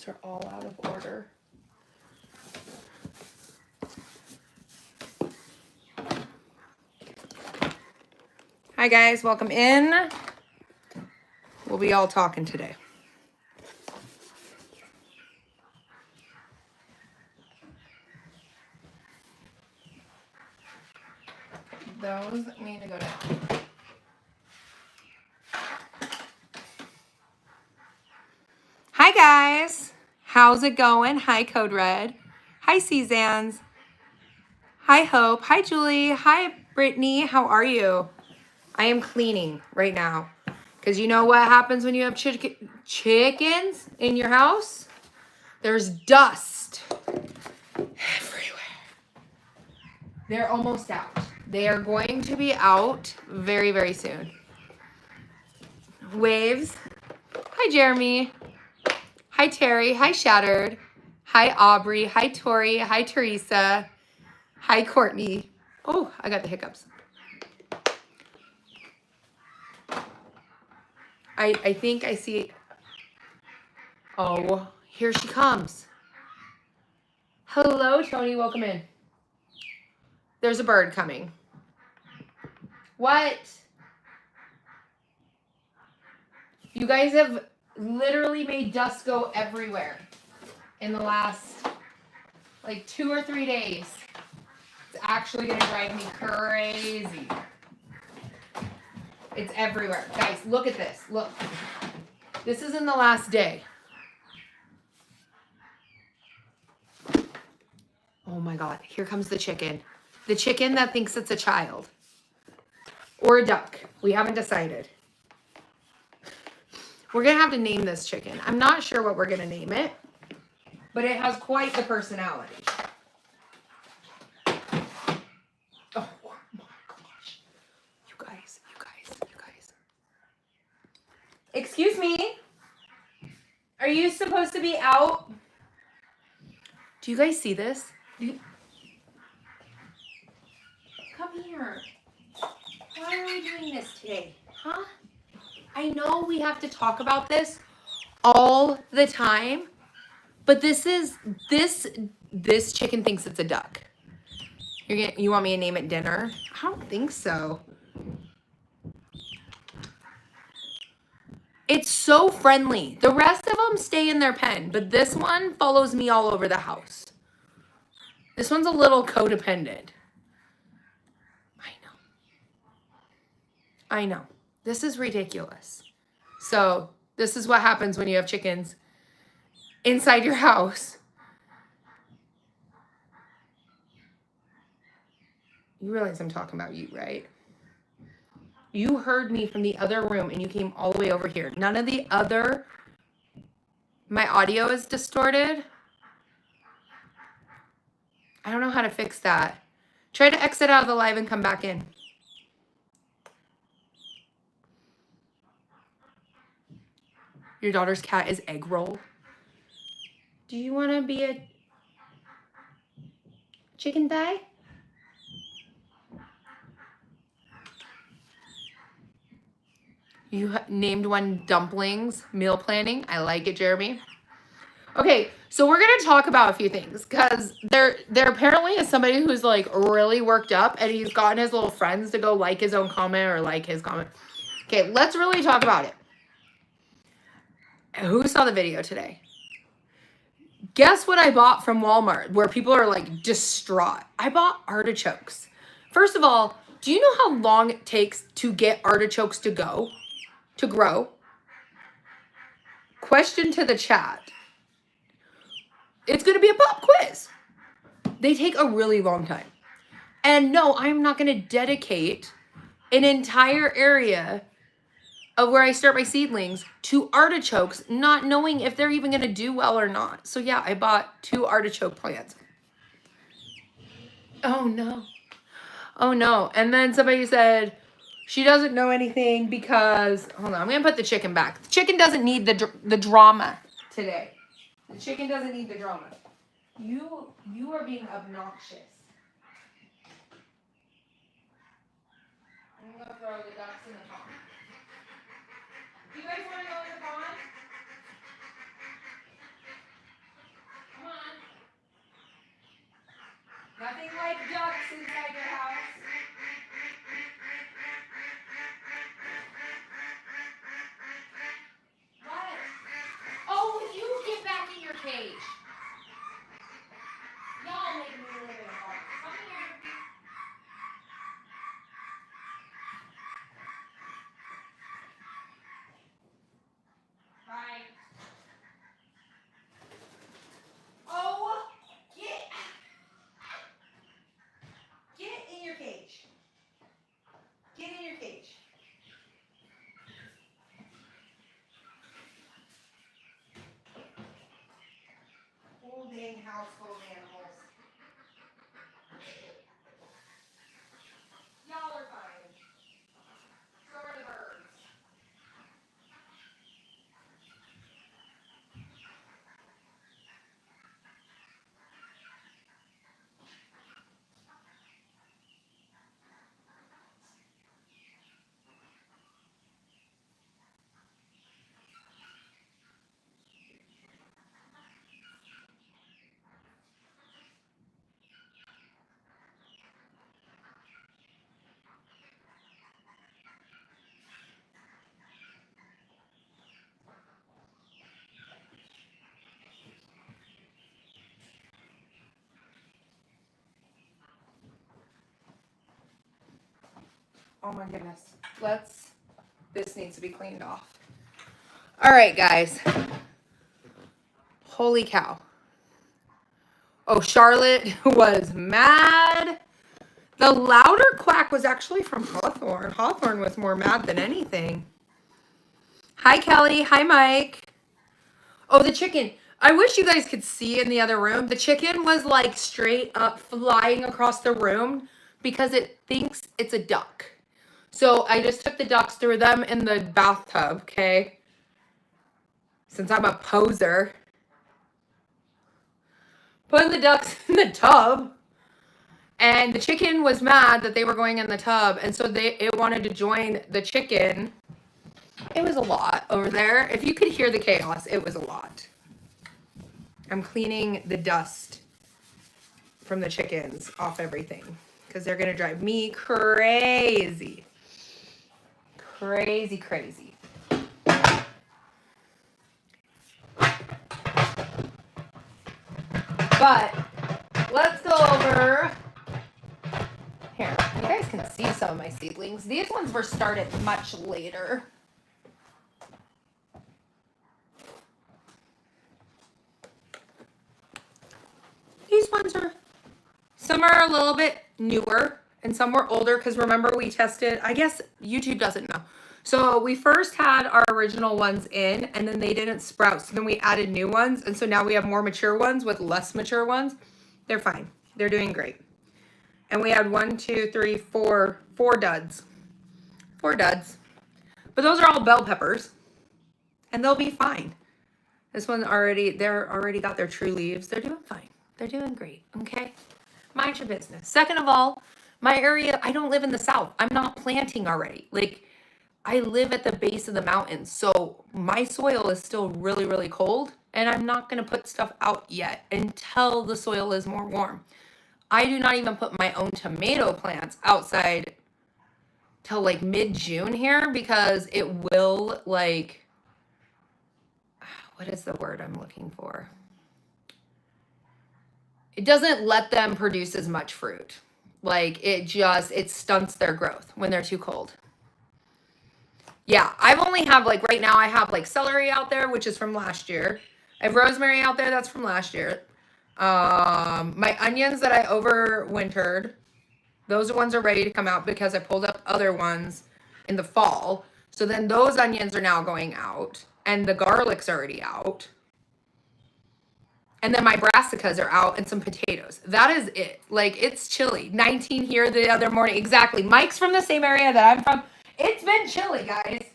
are all out of order. Hi guys, welcome in. We'll be all talking today. Those need to go down. Hi guys, how's it going? Hi Code Red. Hi Cezannes. Hi Hope. Hi Julie. Hi Brittany. How are you? I am cleaning right now because you know what happens when you have chickens in your house? There's dust everywhere. They're almost out. They are going to be out very, very soon. Waves. Hi Jeremy. Hi Terry. Hi Shattered. Hi Aubrey. Hi Tori. Hi Teresa. Hi Courtney. Oh, I got the hiccups. I think I see. Oh, here she comes. Hello, Tony. Welcome in. There's a bird coming. What? You guys have literally made dust go everywhere in the last like 2 or 3 days. It's actually going to drive me crazy. It's everywhere. Guys, look at this. Look. This is in the last day. Oh my God. Here comes the chicken. The chicken that thinks it's a child. Or a duck. We haven't decided. We're going to have to name this chicken. I'm not sure what we're going to name it. But it has quite the personality. Oh my gosh. You guys. Excuse me. Are you supposed to be out? Do you guys see this? Come here. Why are we doing this today? Huh? I know we have to talk about this all the time, but this chicken thinks it's a duck. You want me to name it dinner? I don't think so. It's so friendly. The rest of them stay in their pen, but this one follows me all over the house. This one's a little codependent. I know. This is ridiculous. So this is what happens when you have chickens inside your house. You realize I'm talking about you, right? You heard me from the other room and you came all the way over here. None of the other, my audio is distorted. I don't know how to fix that. Try to exit out of the live and come back in. Your daughter's cat is egg roll. Do you want to be a chicken thigh? You named one dumplings, meal planning. I like it, Jeremy. Okay, so we're going to talk about a few things because there apparently is somebody who's like really worked up and he's gotten his little friends to go like his own comment or like his comment. Okay, let's really talk about it. Who saw the video today? Guess what I bought from Walmart where people are like distraught? I bought artichokes. First of all, do you know how long it takes to get artichokes to grow? Question to the chat. It's going to be a pop quiz. They take a really long time. And no, I'm not going to dedicate an entire area of where I start my seedlings to artichokes, not knowing if they're even going to do well or not. So yeah, I bought 2 artichoke plants. Oh no. Oh no. And then somebody said she doesn't know anything because, hold on, I'm going to put the chicken back. The chicken doesn't need the drama today. The chicken doesn't need the drama. You are being obnoxious. I'm going to throw the ducks in the pond. Do you guys want to go in the pond? house full of animals. Y'all are fine. So are the birds. Oh my goodness. This needs to be cleaned off. All right, guys. Holy cow. Oh, Charlotte was mad. The louder quack was actually from Hawthorne. Hawthorne was more mad than anything. Hi, Kelly. Hi, Mike. Oh, the chicken. I wish you guys could see in the other room. The chicken was like straight up flying across the room because it thinks it's a duck. So I just took the ducks, threw them in the bathtub, okay? Since I'm a poser. Put the ducks in the tub. And the chicken was mad that they were going in the tub. And so it wanted to join the chicken. It was a lot over there. If you could hear the chaos, it was a lot. I'm cleaning the dust from the chickens off everything because they're going to drive me crazy. Crazy, crazy. But let's go over here. You guys can see some of my seedlings. These ones were started much later. These ones are, some are a little bit newer and some were older because remember we tested, I guess YouTube doesn't know. So we first had our original ones in and then they didn't sprout. So then we added new ones. And so now we have more mature ones with less mature ones. They're fine. They're doing great. And we had 1, 2, 3, 4 duds. 4 duds. But those are all bell peppers. And they'll be fine. This one they're already got their true leaves. They're doing fine. They're doing great. Okay? Mind your business. Second of all, my area, I don't live in the South. I'm not planting already. Like, I live at the base of the mountains. So my soil is still really, really cold. And I'm not going to put stuff out yet until the soil is more warm. I do not even put my own tomato plants outside till like mid-June here because it will like, what is the word I'm looking for? It doesn't let them produce as much fruit. Like it stunts their growth when they're too cold. Yeah, I've only have like right now I have like celery out there, which is from last year. I have rosemary out there, that's from last year. My onions that I overwintered, those ones are ready to come out because I pulled up other ones in the fall. So then those onions are now going out and the garlic's already out. And then my brassicas are out and some potatoes. That is it. Like it's chilly. 19 here the other morning. Exactly. Mike's from the same area that I'm from. It's been chilly, guys.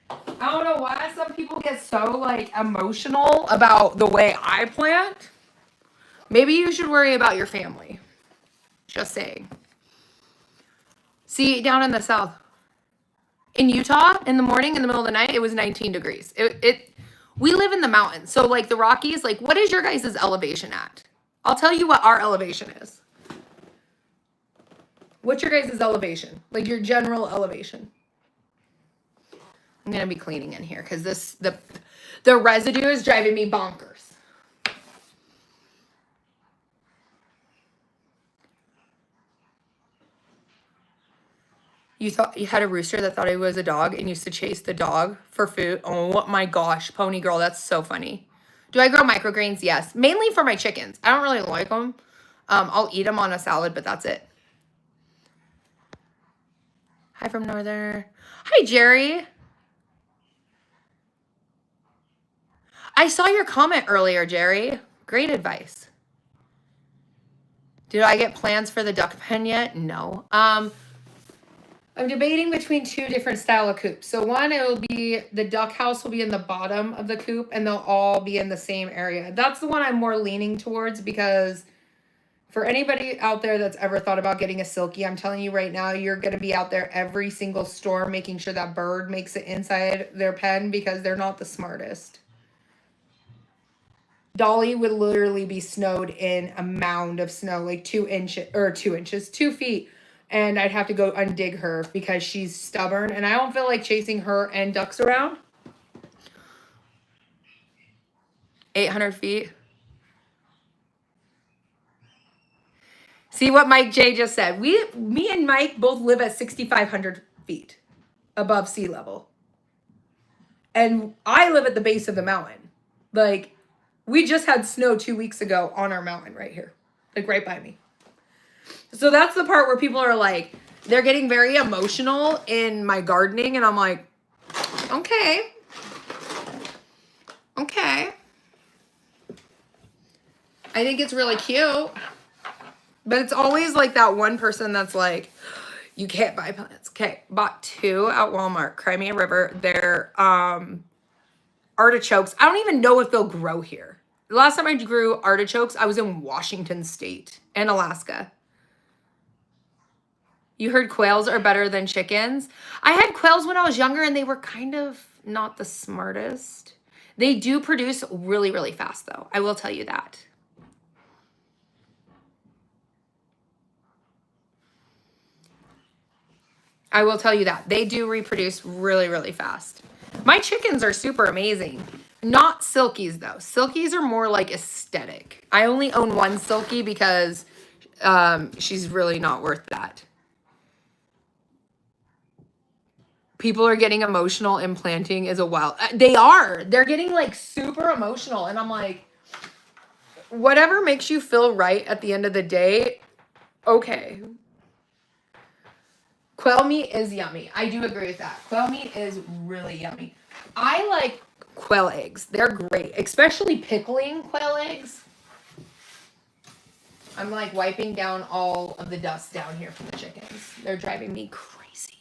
I don't know why some people get so like emotional about the way I plant. Maybe you should worry about your family. Just saying. See, down in the South. In Utah, in the morning, in the middle of the night, it was 19 degrees. We live in the mountains. So like the Rockies, like what is your guys' elevation at? I'll tell you what our elevation is. What's your guys' elevation? Like your general elevation. I'm going to be cleaning in here because the residue is driving me bonkers. You thought you had a rooster that thought he was a dog and used to chase the dog for food. Oh my gosh, Pony Girl, that's so funny. Do I grow microgreens? Yes. Mainly for my chickens. I don't really like them. I'll eat them on a salad, but that's it. Hi from Northern. Hi, Jerry. I saw your comment earlier, Jerry. Great advice. Did I get plans for the duck pen yet? No. I'm debating between two different style of coops. So one, it'll be the duck house will be in the bottom of the coop and they'll all be in the same area. That's the one I'm more leaning towards because for anybody out there that's ever thought about getting a silkie, I'm telling you right now, you're going to be out there every single storm making sure that bird makes it inside their pen because they're not the smartest. Dolly would literally be snowed in a mound of snow, like 2 feet. And I'd have to go undig her because she's stubborn. And I don't feel like chasing her and ducks around. 800 feet. See what Mike J just said. Me and Mike both live at 6,500 feet above sea level. And I live at the base of the mountain. Like, we just had snow 2 weeks ago on our mountain right here. Like, right by me. So that's the part where people are like, they're getting very emotional in my gardening. And I'm like, okay. Okay. I think it's really cute. But it's always like that one person that's like, you can't buy plants. Okay, bought 2 at Walmart, Crimea River. They're artichokes. I don't even know if they'll grow here. The last time I grew artichokes, I was in Washington State and Alaska. You heard quails are better than chickens? I had quails when I was younger and they were kind of not the smartest. They do produce really, really fast though. I will tell you that. I will tell you that. They do reproduce really, really fast. My chickens are super amazing. Not silkies, though. Silkies are more like aesthetic. I only own 1 silkie because she's really not worth that. People are getting emotional and planting is a wild... They are. They're getting like super emotional. And I'm like, whatever makes you feel right at the end of the day, okay. Quail meat is yummy. I do agree with that. Quail meat is really yummy. I like quail eggs. They're great, especially pickling quail eggs. I'm like wiping down all of the dust down here from the chickens. They're driving me crazy.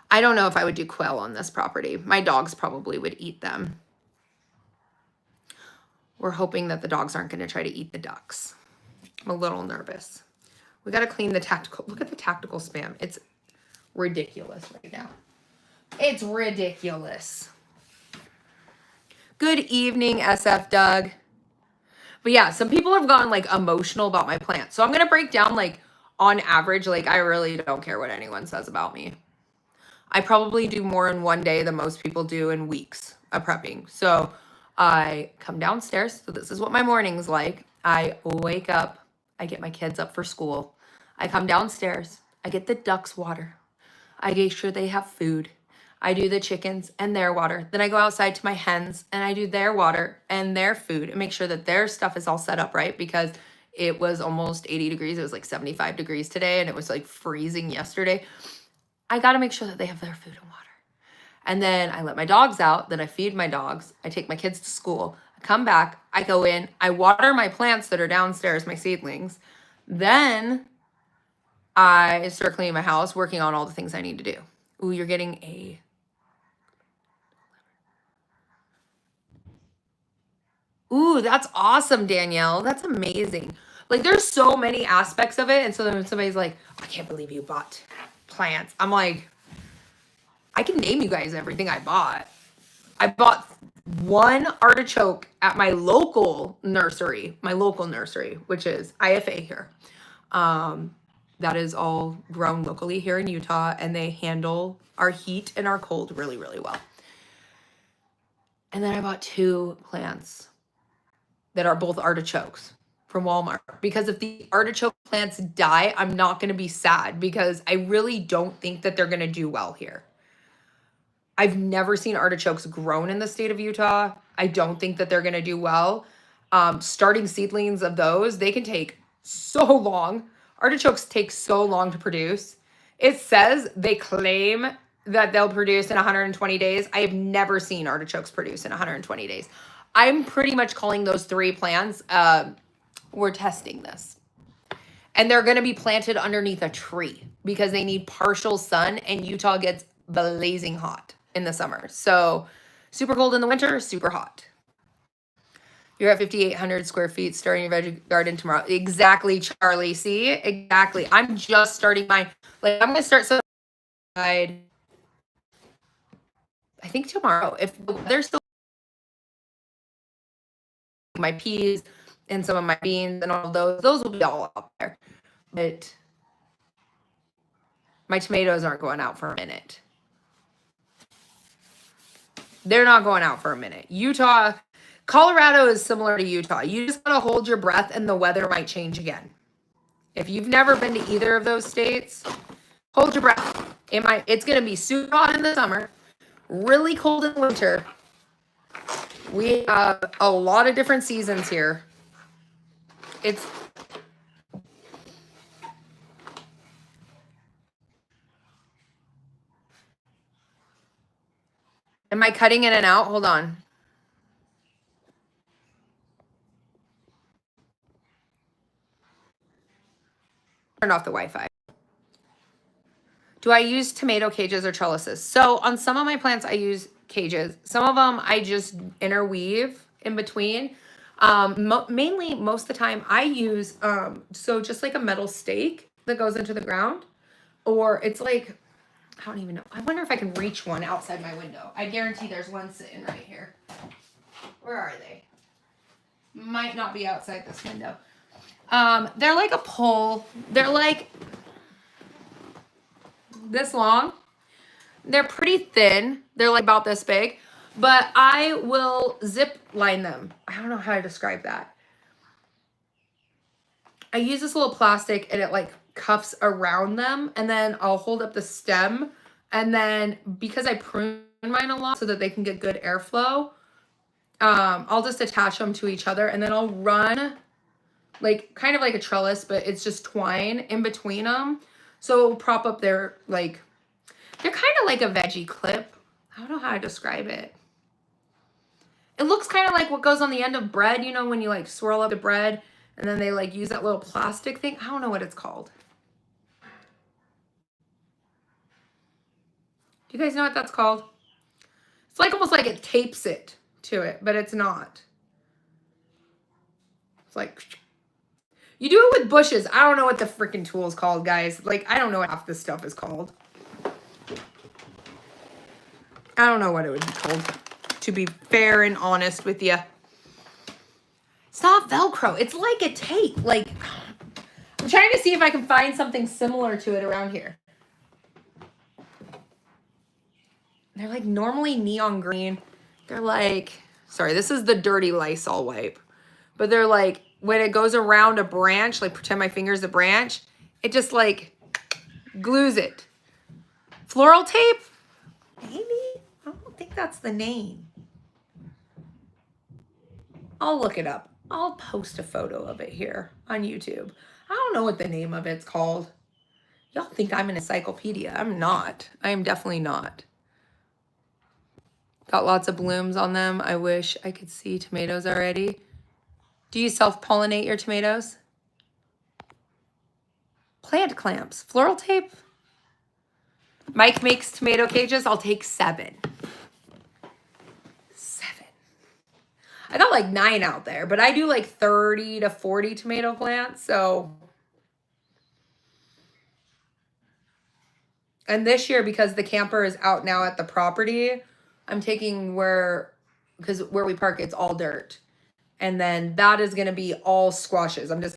I don't know if I would do quail on this property. My dogs probably would eat them. We're hoping that the dogs aren't going to try to eat the ducks. I'm a little nervous. We got to clean the tactical. Look at the tactical spam. It's ridiculous right now. It's ridiculous. Good evening, SF Doug. But yeah, some people have gone like emotional about my plants. So I'm going to break down like on average, like I really don't care what anyone says about me. I probably do more in one day than most people do in weeks of prepping. So I come downstairs. So this is what my morning's like. I wake up. I get my kids up for school. I come downstairs. I get the ducks water. I make sure they have food. I do the chickens and their water. Then I go outside to my hens and I do their water and their food and make sure that their stuff is all set up right because it was almost 80 degrees. It was like 75 degrees today and it was like freezing yesterday. I got to make sure that they have their food and water. And then I let my dogs out. Then I feed my dogs. I take my kids to school. Come back, I go in, I water my plants that are downstairs, my seedlings. Then I start cleaning my house, working on all the things I need to do. Ooh, you're getting a... Ooh, that's awesome, Danielle. That's amazing. Like, there's so many aspects of it. And so then when somebody's like, I can't believe you bought plants. I'm like, I can name you guys everything I bought. I bought 1 artichoke at my local nursery, which is IFA here. That is all grown locally here in Utah, and they handle our heat and our cold really, really well. And then I bought 2 plants that are both artichokes from Walmart, because if the artichoke plants die, I'm not going to be sad because I really don't think that they're going to do well here. I've never seen artichokes grown in the state of Utah. I don't think that they're going to do well. Starting seedlings of those, they can take so long. Artichokes take so long to produce. It says they claim that they'll produce in 120 days. I have never seen artichokes produce in 120 days. I'm pretty much calling those 3 plants, we're testing this. And they're going to be planted underneath a tree because they need partial sun, and Utah gets blazing hot in the summer. So super cold in the winter, super hot. You're at 5,800 square feet starting your veggie garden tomorrow. Exactly, Charlie. See? Exactly. I'm just starting my, like, I'm going to start some, I think tomorrow. If the weather's still, my peas and some of my beans and all those will be all out there. But my tomatoes aren't going out for a minute. They're not going out for a minute. Utah, Colorado is similar to Utah. You just gotta hold your breath and the weather might change again. If you've never been to either of those states, hold your breath. It's gonna be super hot in the summer, really cold in the winter. We have a lot of different seasons here. Am I cutting in and out? Hold on. Turn off the Wi-Fi. Do I use tomato cages or trellises? So on some of my plants, I use cages. Some of them I just interweave in between. Mainly, most of the time, I use, so just like a metal stake that goes into the ground. Or it's like, I don't even know. I wonder if I can reach one outside my window. I guarantee there's one sitting right here. Where are they? Might not be outside this window. They're like a pole. They're like this long. They're pretty thin. They're like about this big, but I will zip line them. I don't know how to describe that. I use this little plastic and it like cuffs around them, and then I'll hold up the stem, and then because I prune mine a lot so that they can get good airflow, I'll just attach them to each other, and then I'll run like kind of like a trellis, but it's just twine in between them. So it will prop up their, like, they're kind of like a veggie clip. I don't know how to describe it. It looks kind of like what goes on the end of bread, you know, when you like swirl up the bread and then they like use that little plastic thing. I don't know what it's called. Do you guys know what that's called? It's like almost like it tapes it to it, but it's not. It's like, you do it with bushes. I don't know what the freaking tool is called, guys. Like, I don't know what half this stuff is called. I don't know what it would be called, to be fair and honest with you. It's not Velcro. It's like a tape. Like, I'm trying to see if I can find something similar to it around here. They're like normally neon green. They're like, sorry, this is the dirty Lysol wipe. But they're like, when it goes around a branch, like pretend my finger's a branch, it just like glues it. Floral tape? Maybe? I don't think that's the name. I'll look it up. I'll post a photo of it here on YouTube. I don't know what the name of it's called. Y'all think I'm an encyclopedia. I'm not. I am definitely not. Got lots of blooms on them. I wish I could see tomatoes already. Do you self-pollinate your tomatoes? Plant clamps. Floral tape? Mike makes tomato cages. I'll take 7. 7. I got like 9 out there, but I do like 30 to 40 tomato plants, so. And this year, because the camper is out now at the property, I'm taking because where we park, it's all dirt. And then that is going to be all squashes. I'm just